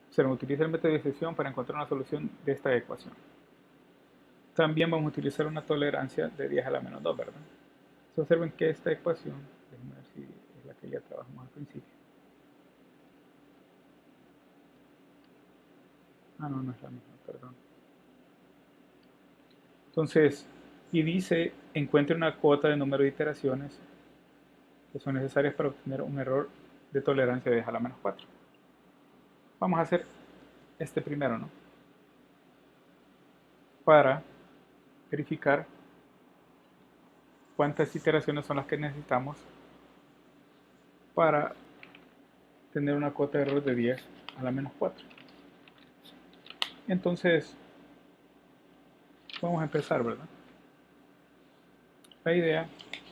Se utiliza el método de disección para encontrar una solución de esta ecuación. También vamos a utilizar una tolerancia de 10 a la menos 2, ¿verdad? Se observen que esta ecuación, déjenme ver si es la que ya trabajamos al principio. Ah, no, no es la misma, perdón. Entonces, y dice, encuentre una cuota de número de iteraciones que son necesarias para obtener un error de tolerancia de 10 a la menos 4. Vamos a hacer este primero, ¿no? Para verificar cuántas iteraciones son las que necesitamos para tener una cuota de error de 10 a la menos 4. Entonces, vamos a empezar, ¿verdad? La idea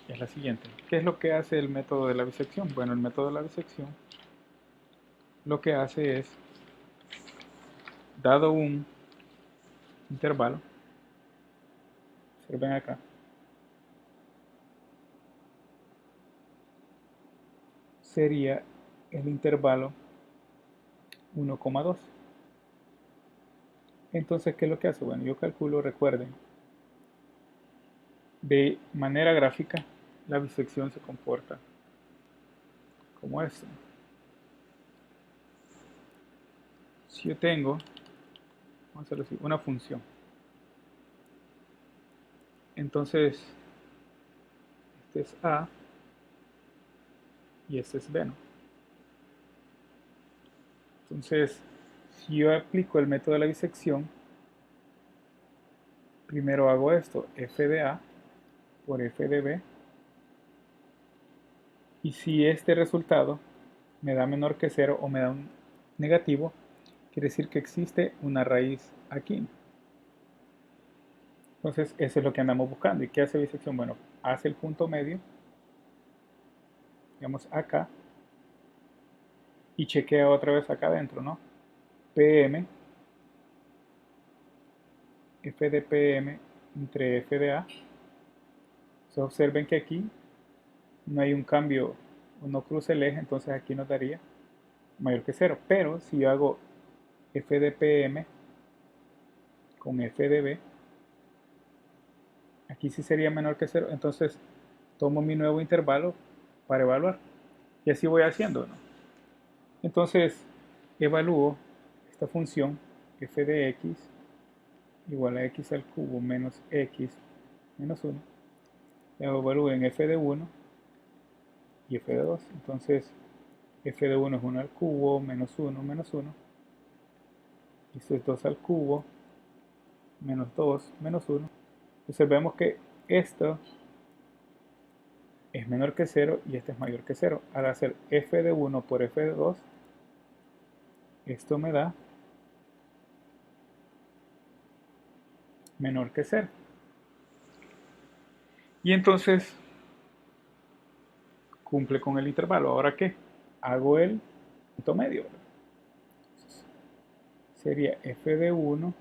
es la siguiente. ¿Qué es lo que hace el método de la bisección? Bueno, el método de la bisección lo que hace es, dado un intervalo, observen acá, sería el intervalo 1,2. Entonces, ¿qué es lo que hace? Bueno, yo calculo, recuerden, de manera gráfica, la bisección se comporta como esto. Si yo tengo, vamos a hacerlo así, una función, entonces este es A y este es B, ¿no? Entonces, si yo aplico el método de la bisección, primero hago esto, f de A por f de B, y si este resultado me da menor que 0 o me da un negativo, quiere decir que existe una raíz aquí. Entonces, eso es lo que andamos buscando. ¿Y qué hace bisección? Bueno, hace el punto medio, digamos acá, y chequea otra vez acá adentro, ¿no? PM, f de PM entre f de A. Entonces, observen que aquí no hay un cambio, no cruza el eje, entonces aquí nos daría mayor que 0. Pero si yo hago f de PM con f de B, aquí sí sería menor que 0. Entonces tomo mi nuevo intervalo para evaluar. Y así voy haciendo, ¿no? Entonces evalúo esta función f de x igual a x al cubo menos x menos 1. La evalúo en f de 1 y f de 2. Entonces f de 1 es 1 al cubo menos 1 menos 1. Esto es 2 al cubo menos 2 menos 1. Entonces vemos que esto es menor que 0 y este es mayor que 0. Al hacer f de 1 por f de 2, esto me da menor que 0. Y entonces cumple con el intervalo. ¿Ahora qué? Hago el punto medio. Entonces, sería f de 1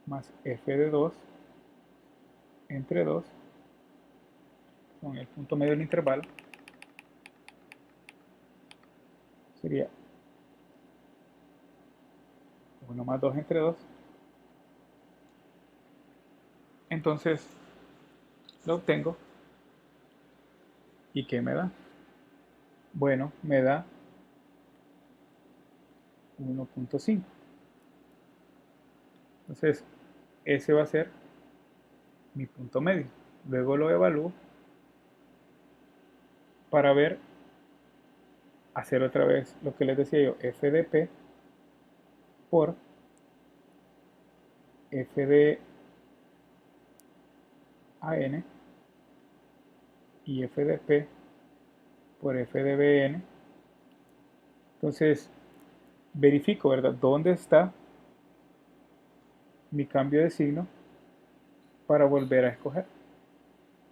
más f de 2 entre 2 con el punto medio del intervalo. Sería 1 más 2 entre 2. Entonces lo obtengo. ¿Y qué me da? Bueno, me da 1.5. Entonces, ese va a ser mi punto medio. Luego lo evalúo para ver, hacer otra vez lo que les decía yo, f de p por f de an y f de p por f de bn. Entonces, verifico, ¿verdad?, dónde está mi cambio de signo para volver a escoger.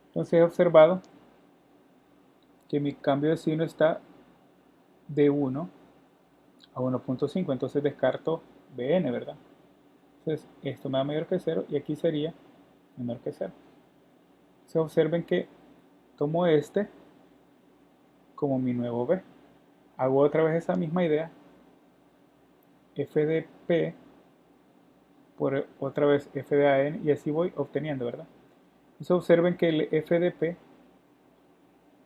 Entonces he observado que mi cambio de signo está de 1 a 1.5, entonces descarto Bn, ¿verdad? Entonces esto me da mayor que 0 y aquí sería menor que 0. Se observen que tomo este como mi nuevo B. Hago otra vez esa misma idea, f de P por otra vez f de AN y así voy obteniendo, ¿verdad? Entonces observen que el f de P,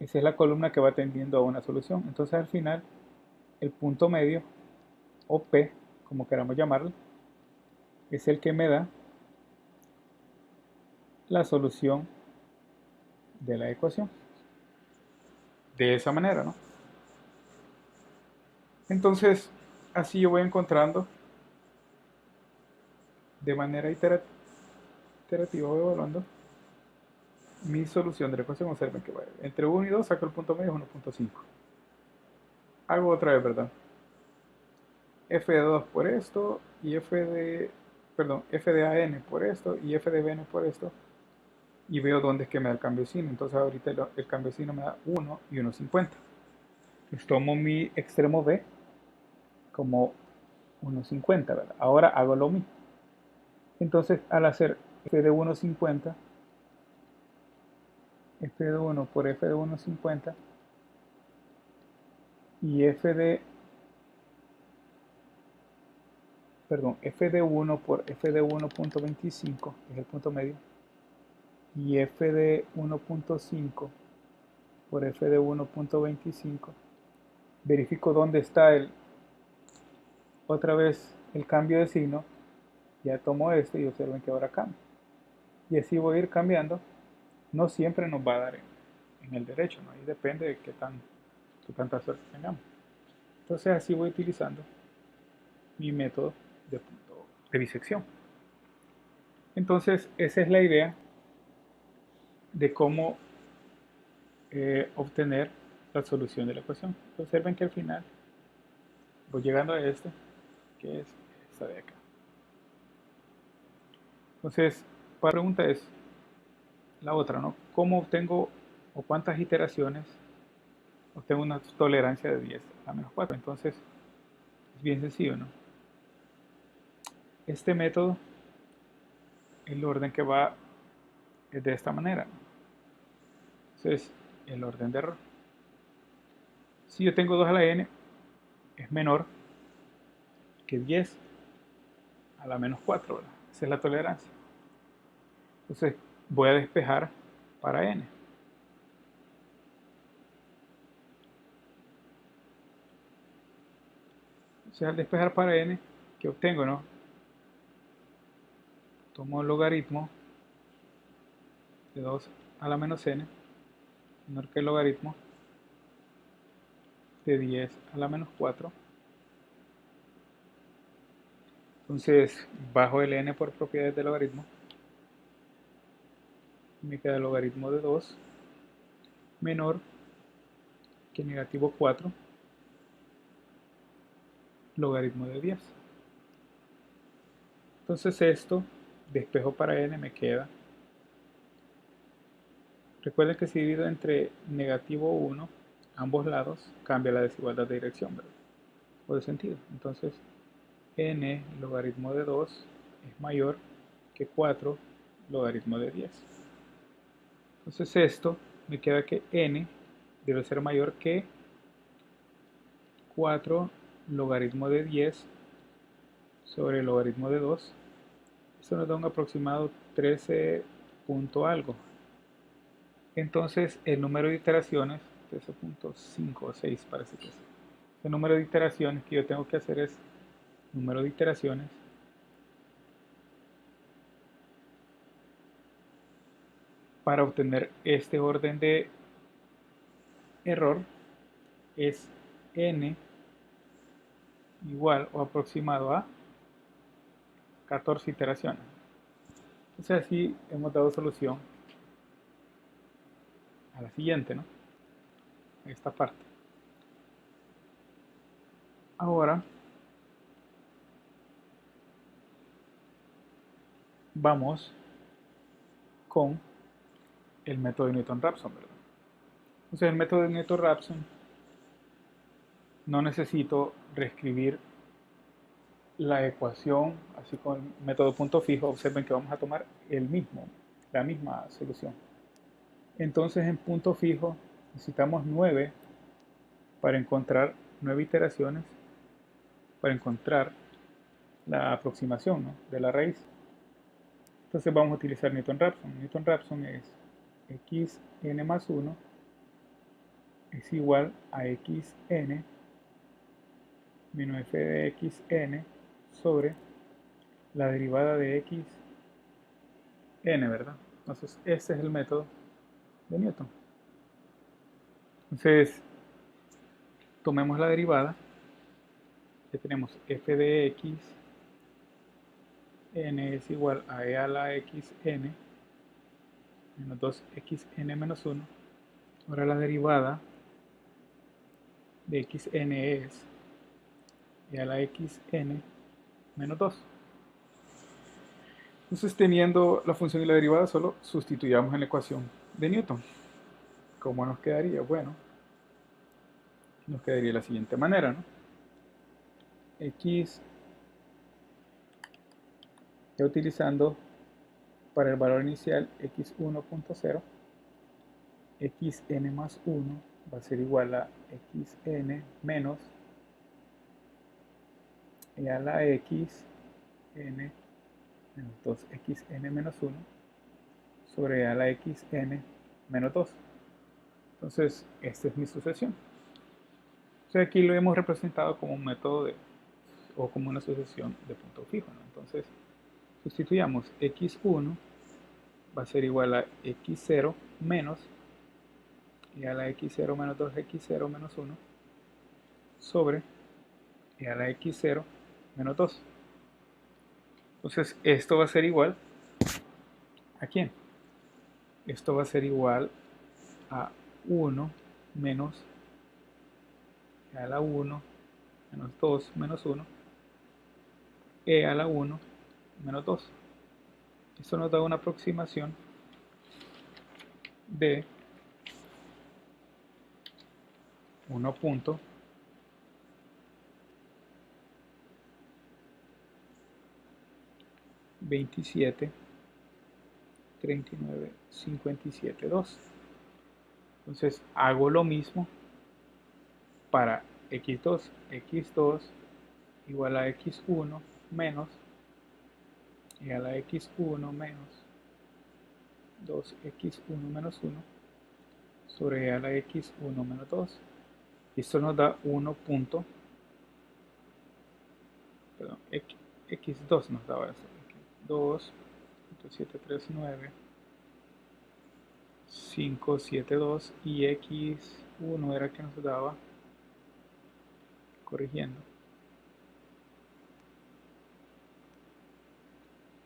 esa es la columna que va tendiendo a una solución. Entonces al final el punto medio, o P, como queramos llamarlo, es el que me da la solución de la ecuación. De esa manera, ¿no? Entonces, así yo voy encontrando de manera iterativa, voy evaluando mi solución de la ecuación. Observen que entre 1 y 2 saco el punto medio, es 1.5. Hago otra vez, ¿verdad? F de 2 por esto y f de AN por esto y f de BN por esto, y veo dónde es que me da el cambio de signo. Entonces ahorita el cambio de signo me da 1 y 1.50. Entonces tomo mi extremo B como 1.50, ¿verdad? Ahora hago lo mismo. Entonces al hacer f de 1.50, f de 1 por f de 1.50 y f de 1 por f de 1.25, que es el punto medio, y f de 1.5 por f de 1.25, verifico dónde está otra vez el cambio de signo, ya tomo este y observen que ahora cambia. Y así voy a ir cambiando. No siempre nos va a dar en el derecho, ¿no? Ahí depende de qué tanta suerte tengamos. Entonces así voy utilizando mi método de punto de bisección. Entonces esa es la idea de cómo obtener la solución de la ecuación. Observen que al final voy llegando a este, que es esta de acá. Entonces, la pregunta es la otra, ¿no? ¿Cómo obtengo o cuántas iteraciones obtengo una tolerancia de 10 a la menos 4? Entonces, es bien sencillo, ¿no? Este método, el orden que va es de esta manera, ¿no? Entonces, el orden de error. Si yo tengo 2 a la n, es menor que 10 a la menos 4, ¿verdad? Esa es la tolerancia. Entonces, voy a despejar para n. O sea, al despejar para n, ¿qué obtengo, no? Tomo el logaritmo de 2 a la menos n, menor que el logaritmo de 10 a la menos 4. Entonces, bajo el n por propiedades del logaritmo, me queda el logaritmo de 2 menor que negativo 4 logaritmo de 10. Entonces esto, despejo para n, me queda. Recuerden que si divido entre negativo 1, ambos lados, cambia la desigualdad de dirección, ¿verdad? O de sentido. Entonces, n logaritmo de 2 es mayor que 4 logaritmo de 10. Entonces esto, me queda que n debe ser mayor que 4 logaritmo de 10 sobre el logaritmo de 2. Eso nos da un aproximado 13 punto algo. Entonces el número de iteraciones, 13.5 o 6 parece que es. El número de iteraciones que yo tengo que hacer es número de iteraciones para obtener este orden de error es n igual o aproximado a 14 iteraciones. Entonces así hemos dado solución a la siguiente, ¿no? A esta parte. Ahora vamos con el método de Newton-Raphson, ¿verdad? Entonces el método de Newton-Raphson no necesito reescribir la ecuación, así con el método punto fijo. Observen que vamos a tomar la misma solución. Entonces en punto fijo necesitamos 9 para encontrar 9 iteraciones para encontrar la aproximación, ¿no?, de la raíz. Entonces vamos a utilizar Newton-Raphson. Newton-Raphson es xn más 1 es igual a xn menos f de xn sobre la derivada de xn, ¿verdad? Entonces este es el método de Newton. Entonces tomemos la derivada. Ya tenemos f de x n es igual a e a la xn menos 2xn menos 1. Ahora la derivada de xn es e a la xn menos 2. Entonces, teniendo la función y la derivada, solo sustituyamos en la ecuación de Newton. ¿Cómo nos quedaría? Bueno, nos quedaría de la siguiente manera, ¿no? X, ya utilizando para el valor inicial x1.0, xn más 1 va a ser igual a xn menos e a la xn menos 2xn menos 1 sobre e a la xn menos 2. Entonces, esta es mi sucesión. Entonces, aquí lo hemos representado como un método o como una sucesión de punto fijo, ¿no? Entonces, sustituyamos x1 va a ser igual a x0 menos e a la x0 menos 2x0 menos 1 sobre e a la x0 menos 2. Entonces, esto va a ser igual ¿a quién? Esto va a ser igual a 1 menos e a la 1 menos 2 menos 1 e a la 1 menos 2. Esto nos da una aproximación de 1.273957.2. Entonces hago lo mismo para x2. x2 igual a x1 menos y a la x1 menos 2x1 menos 1 sobre e a la x1 menos 2. Esto nos da 1. Perdón, x2 nos daba eso. 2.739.572 y x1 era que nos daba, corrigiendo,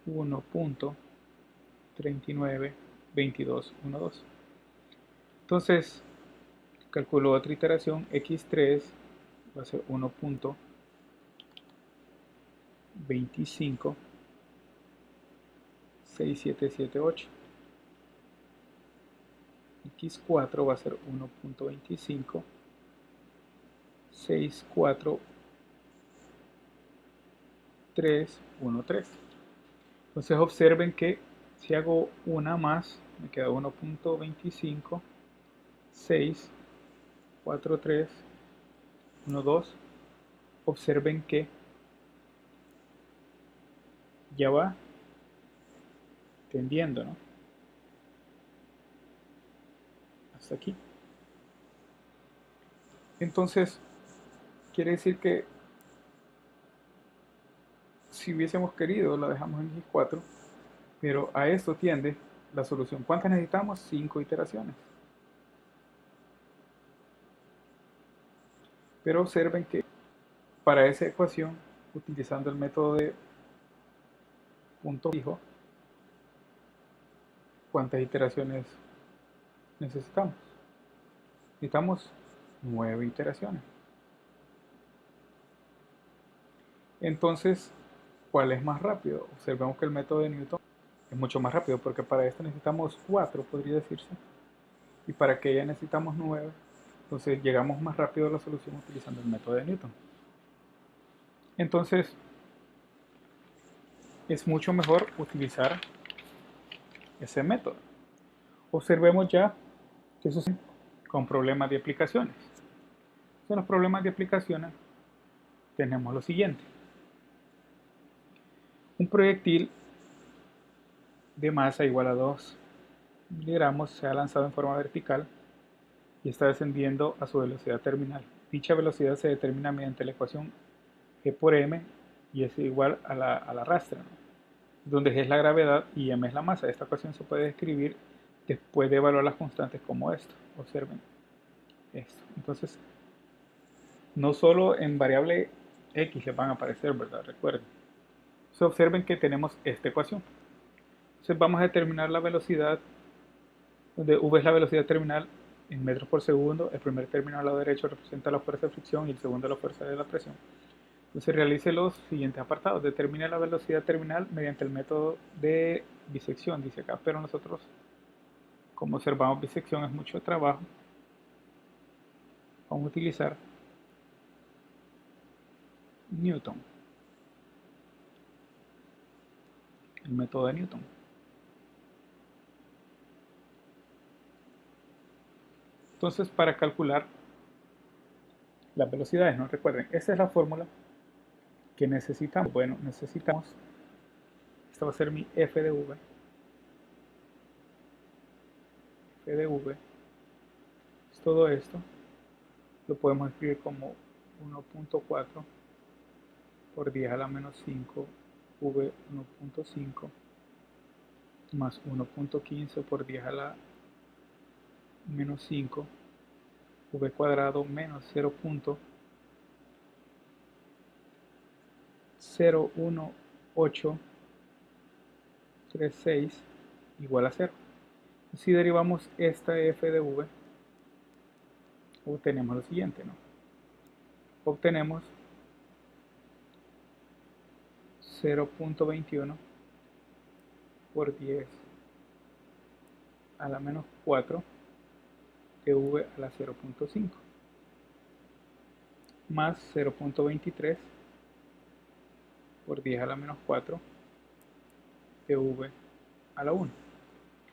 1.392212. Entonces calculo otra iteración, x3 va a ser 1.256778. x4 va a ser 1.256413. Entonces observen que si hago una más, me queda 1.2564312. Observen que ya va tendiendo, ¿no?, hasta aquí. Entonces quiere decir que si hubiésemos querido la dejamos en x4, pero a esto tiende la solución. ¿Cuántas necesitamos? 5 iteraciones. Pero observen que para esa ecuación, utilizando el método de punto fijo, ¿cuántas iteraciones necesitamos? Necesitamos 9 iteraciones. Entonces, ¿cuál es más rápido? Observemos que el método de Newton es mucho más rápido, porque para esto necesitamos 4, podría decirse. y para que ya necesitamos 9. Entonces llegamos más rápido a la solución utilizando el método de Newton. Entonces es mucho mejor utilizar ese método. Observemos ya que sucede con problemas de aplicaciones. En los problemas de aplicaciones tenemos lo siguiente. Un proyectil de masa igual a 2 miligramos se ha lanzado en forma vertical y está descendiendo a su velocidad terminal. Dicha velocidad se determina mediante la ecuación G por M y es igual a la rastra, ¿no? Donde G es la gravedad y M es la masa. Esta ecuación se puede escribir después de evaluar las constantes como esto. Observen esto. Entonces, no solo en variable X les van a aparecer, ¿verdad? Recuerden. Entonces, observen que tenemos esta ecuación. Entonces vamos a determinar la velocidad, donde V es la velocidad terminal en metros por segundo. El primer término al lado derecho representa la fuerza de fricción y el segundo la fuerza de la presión. Entonces realice los siguientes apartados. Determine la velocidad terminal mediante el método de bisección, dice acá, pero nosotros, como observamos, bisección es mucho trabajo. Vamos a utilizar Newton, el método de Newton. Entonces, para calcular las velocidades, ¿no? Recuerden, esa es la fórmula que necesitamos. Bueno, necesitamos, esta va a ser mi f de v, es todo esto, lo podemos escribir como 1.4 por 10 a la menos 5 v 1.5 más 1.15 por 10 a la menos 5 v cuadrado menos 0.01836 igual a 0. Si derivamos esta f de v, obtenemos lo siguiente, ¿no? Obtenemos 0.21 por 10 a la menos 4 de v a la 0.5 más 0.23 por 10 a la menos 4 de v a la 1.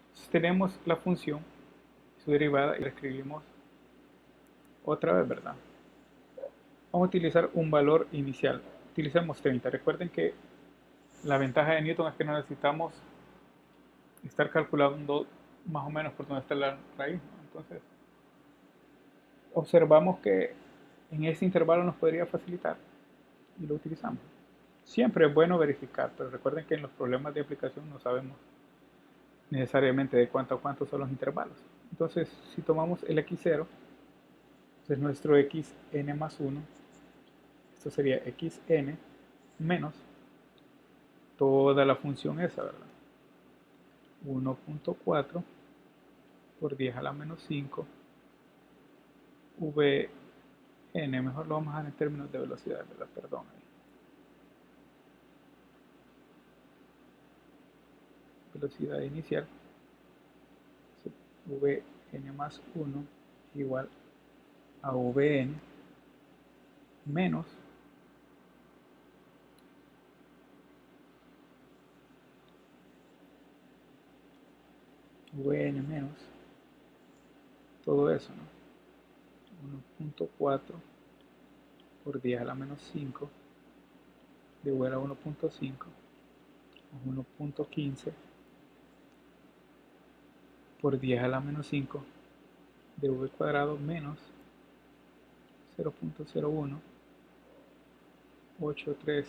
Entonces tenemos la función, su derivada, y la escribimos otra vez, ¿verdad? Vamos a utilizar un valor inicial. Utilicemos 30. Recuerden que la ventaja de Newton es que no necesitamos estar calculando más o menos por dónde está la raíz, ¿no? Entonces, observamos que en ese intervalo nos podría facilitar y lo utilizamos. Siempre es bueno verificar, pero recuerden que en los problemas de aplicación no sabemos necesariamente de cuánto a cuánto son los intervalos. Entonces, si tomamos el x0, entonces nuestro xn más 1, esto sería xn menos toda la función esa, ¿verdad? 1.4 por 10 a la menos 5 vn, mejor lo vamos a dejar en términos de velocidad, ¿verdad? Perdón. Velocidad inicial, vn más 1 igual a vn menos vn menos todo eso, ¿no? 1.4 por 10 a la menos 5 de v a la 1.5 más 1.15 por 10 a la menos 5 de v cuadrado menos 0.0183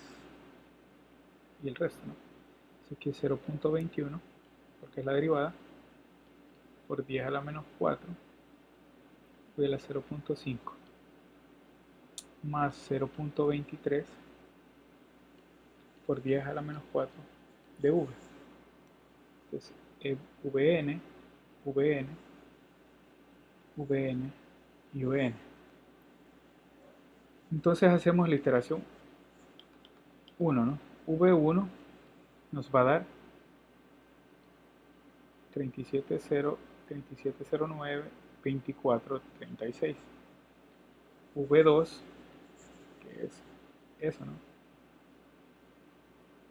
y el resto, ¿no? Así que 0.21 porque es la derivada por 10 a la menos 4 v a la 0.5 más 0.23 por 10 a la menos 4 de v. Entonces, vn, vn, vn y vn. Entonces hacemos la iteración 1, ¿no? v1 nos va a dar 37,0 3709 2436. V2, que es eso, ¿no?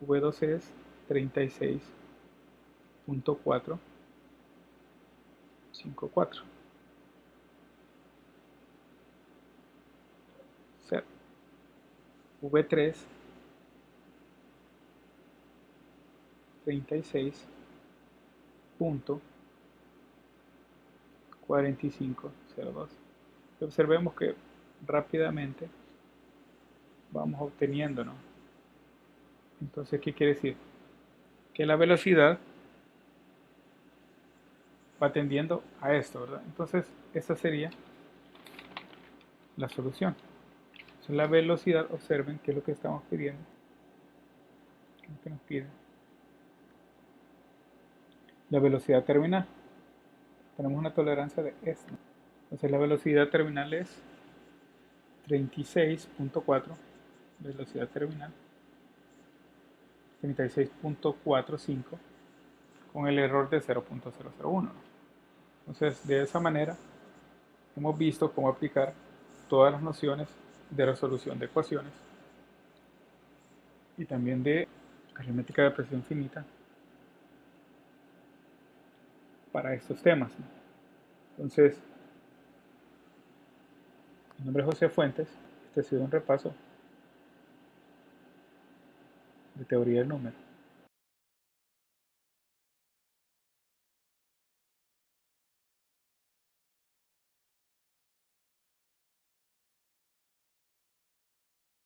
V2 es 36.454. V3 36.4502. Observemos que rápidamente vamos obteniendo, ¿no? Entonces, ¿qué quiere decir? Que la velocidad va tendiendo a esto, ¿verdad? Entonces, esta sería la solución. Entonces, la velocidad, observen qué es lo que estamos pidiendo. ¿Qué es lo que nos pide? La velocidad terminal. Tenemos una tolerancia de esto. Entonces, la velocidad terminal es 36.4, velocidad terminal, 36.45, con el error de 0.001. Entonces, de esa manera, hemos visto cómo aplicar todas las nociones de resolución de ecuaciones y también de aritmética de precisión finita para estos temas, ¿no? Entonces, mi nombre es José Fuentes. Este ha sido un repaso de teoría del número.